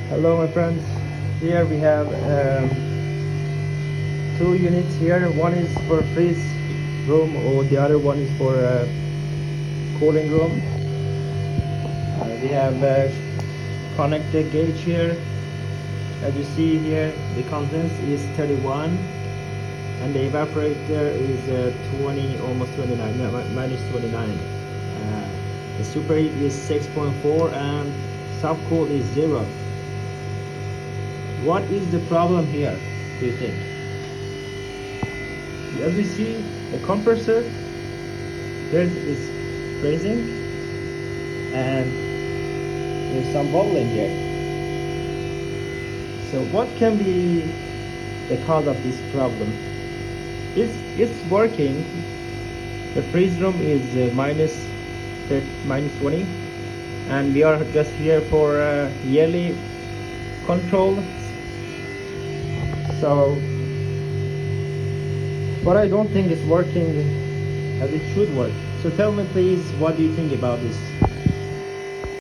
Hello my friends, here we have two units here. One is for freeze room or the other one is for cooling room. We have connected gauge here. As you see here, the condense is 31 and the evaporator is 20, almost 29, no, minus 29. The superheat is 6.4 and subcool is 0. What is the problem here, do you think? As you see, the compressor there is freezing and there's some bubbling here. So what can be the cause of this problem? It's working. The freeze room is minus 20 and we are just here for yearly control. So, but I don't think it's working as it should work. So tell me please, what do you think about this?